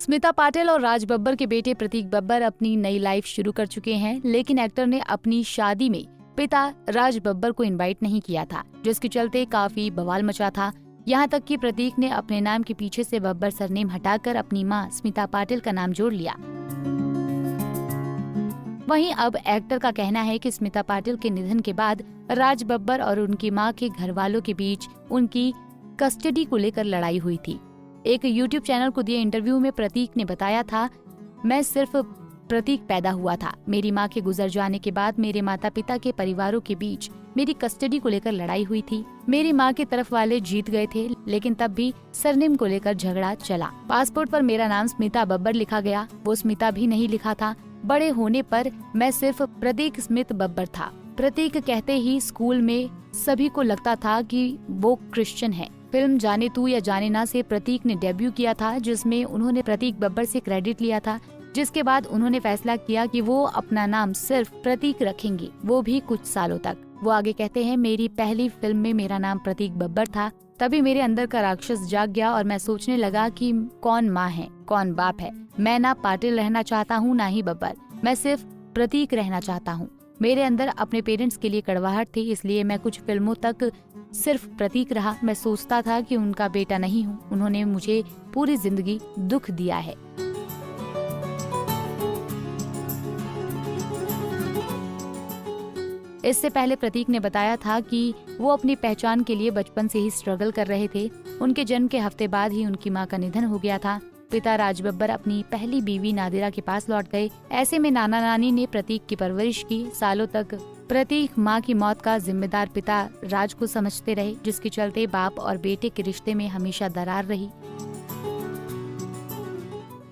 स्मिता पाटिल और राज बब्बर के बेटे प्रतीक बब्बर अपनी नई लाइफ शुरू कर चुके हैं, लेकिन एक्टर ने अपनी शादी में पिता राज बब्बर को इनवाइट नहीं किया था, जिसके चलते काफी बवाल मचा था। यहाँ तक कि प्रतीक ने अपने नाम के पीछे से बब्बर सरनेम हटाकर अपनी मां स्मिता पाटिल का नाम जोड़ लिया। वहीं अब एक्टर का कहना है कि स्मिता पाटिल के निधन के बाद राज बब्बर और उनकी मां के घर वालों के बीच उनकी कस्टडी को लेकर लड़ाई हुई थी। एक यूट्यूब चैनल को दिए इंटरव्यू में प्रतीक ने बताया था, मैं सिर्फ प्रतीक पैदा हुआ था। मेरी मां के गुजर जाने के बाद मेरे माता पिता के परिवारों के बीच मेरी कस्टडी को लेकर लड़ाई हुई थी। मेरी मां की तरफ वाले जीत गए थे, लेकिन तब भी सरनेम को लेकर झगड़ा चला। पासपोर्ट पर मेरा नाम स्मिता बब्बर लिखा गया, वो स्मिता भी नहीं लिखा था। बड़े होने पर मैं सिर्फ प्रतीक स्मित बब्बर था। प्रतीक कहते ही स्कूल में सभी को लगता था कि वो क्रिश्चियन है। फिल्म जाने तू या जाने ना से प्रतीक ने डेब्यू किया था, जिसमें उन्होंने प्रतीक बब्बर से क्रेडिट लिया था, जिसके बाद उन्होंने फैसला किया कि वो अपना नाम सिर्फ प्रतीक रखेंगे, वो भी कुछ सालों तक। वो आगे कहते हैं, मेरी पहली फिल्म में मेरा नाम प्रतीक बब्बर था, तभी मेरे अंदर का राक्षस जाग गया और मैं सोचने लगा कि कौन माँ है, कौन बाप है। मैं ना पाटिल रहना चाहता हूँ, ना ही बब्बर, मैं सिर्फ प्रतीक रहना चाहता हूँ। मेरे अंदर अपने पेरेंट्स के लिए कड़वाहट थी, इसलिए मैं कुछ फिल्मों तक सिर्फ प्रतीक रहा। मैं सोचता था कि उनका बेटा नहीं हूँ, उन्होंने मुझे पूरी जिंदगी दुख दिया है। इससे पहले प्रतीक ने बताया था कि वो अपनी पहचान के लिए बचपन से ही स्ट्रगल कर रहे थे। उनके जन्म के हफ्ते बाद ही उनकी मां का निधन हो गया था। पिता राज बब्बर अपनी पहली बीवी नादिरा के पास लौट गए। ऐसे में नाना नानी ने प्रतीक की परवरिश की। सालों तक प्रतीक मां की मौत का जिम्मेदार पिता राज को समझते रहे, जिसके चलते बाप और बेटे के रिश्ते में हमेशा दरार रही।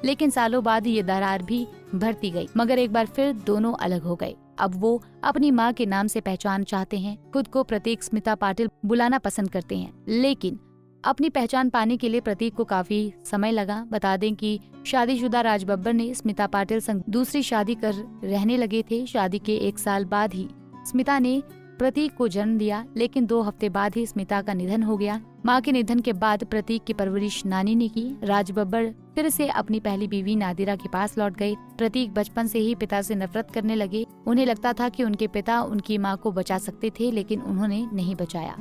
लेकिन सालों बाद ये दरार भी भरती गई, मगर एक बार फिर दोनों अलग हो गए। अब वो अपनी मां के नाम से पहचान चाहते हैं। खुद को प्रतीक स्मिता पाटिल बुलाना पसंद करते हैं, लेकिन अपनी पहचान पाने के लिए प्रतीक को काफी समय लगा। बता दें कि शादीशुदा राज बब्बर ने स्मिता पाटिल संग दूसरी शादी कर रहने लगे थे। शादी के 1 साल बाद ही स्मिता ने प्रतीक को जन्म दिया, लेकिन 2 हफ्ते बाद ही स्मिता का निधन हो गया। मां के निधन के बाद प्रतीक की परवरिश नानी ने की। राज बब्बर फिर से अपनी पहली बीवी नादिरा के पास लौट गए। प्रतीक बचपन से ही पिता से नफरत करने लगे। उन्हें लगता था कि उनके पिता उनकी मां को बचा सकते थे, लेकिन उन्होंने नहीं बचाया।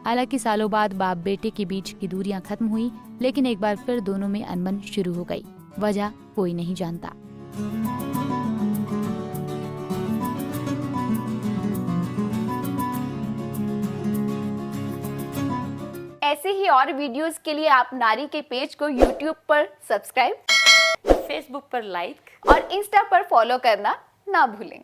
हालांकि सालों बाद बाप बेटे के बीच की दूरियां खत्म हुई, लेकिन एक बार फिर दोनों में अनबन शुरू हो गई। वजह कोई नहीं जानता। ऐसे ही और वीडियोस के लिए आप नारी के पेज को YouTube पर सब्सक्राइब, Facebook पर लाइक और Insta पर फॉलो करना ना भूलें।